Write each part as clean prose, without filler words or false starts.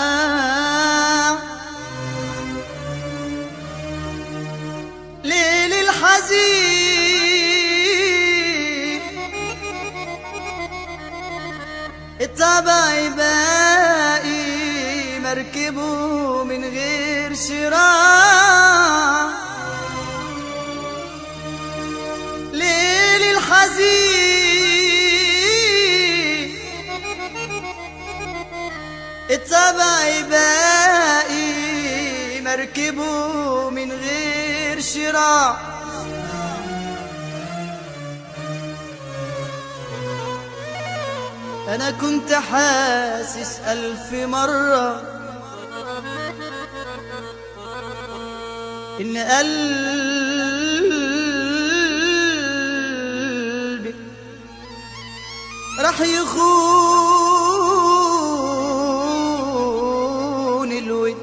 الوداع ليل الحزين الطبع باقي مركبه من غير شراع ليل الحزين الطبع باقي مركبه من غير شراع أنا كنت حاسس ألف مرة إن قلبي راح يخون الود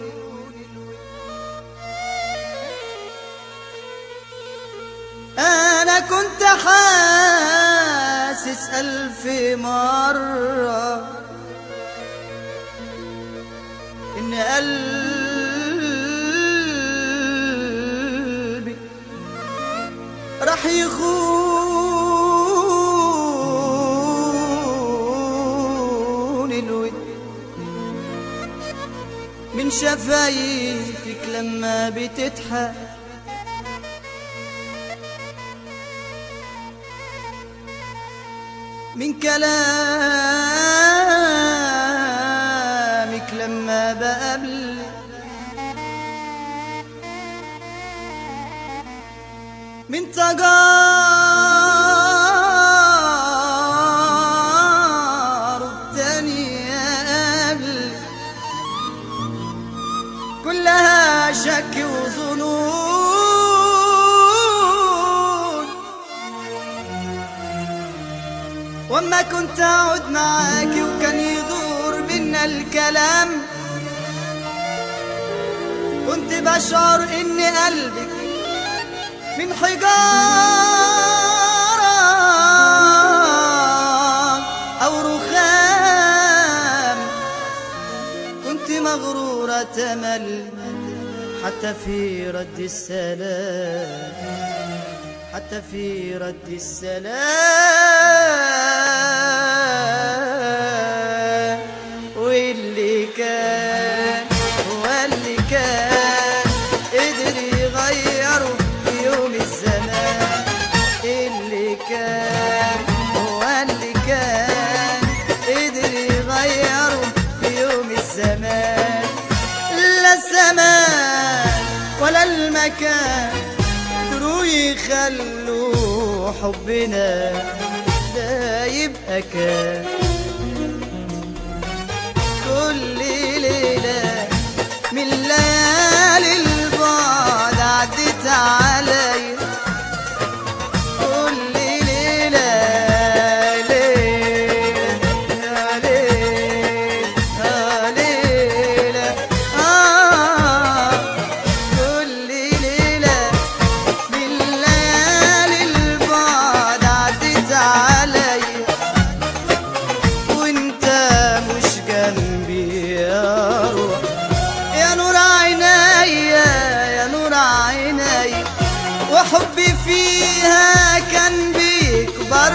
أنا كنت حاسس ألف مرة إن قلبي راح يخون الود من شفايفك لما بتضحك من كلامك لما بقابلك من تجارب تانية قبلك كلها شك وظنون واما كنت اقعد معاكي وكان يدور بينا الكلام كنت بشعر ان قلبك من حجارة او رخام كنت مغرورة تمل حتى في رد السلام حتى في رد السلام واللي كان هو اللي كان قدر يغيره في يوم الزمان اللي كان هو اللي كان قدر يغيره في يوم الزمان لا الزمان ولا المكان قدروا يخلوا حبنا ده يبقى كان كل ليلة من ليالي البعد عدت عليا كل ليلة وحبي فيها كان بيكبر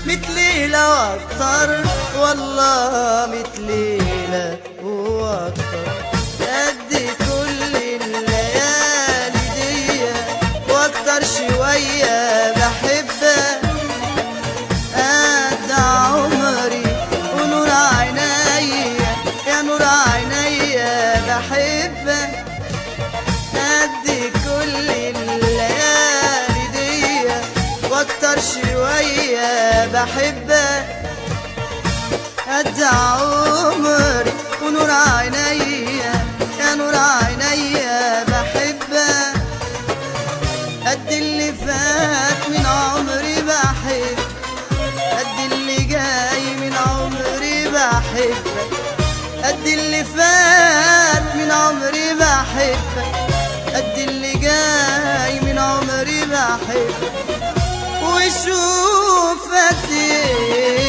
متليلة واكتر والله متليلة واكتر قد كل الليالي دي واكتر شوية بحبها قد عمري ونور عيني عينيا بحبك قد عمري ونور عينيا يا نور عينيا بحبك قد اللي فات من عمري بحبك قد اللي جاي من عمري بحبك قد اللي فات من عمري بحبك قد اللي جاي من عمري بحبك وشوف قد ايه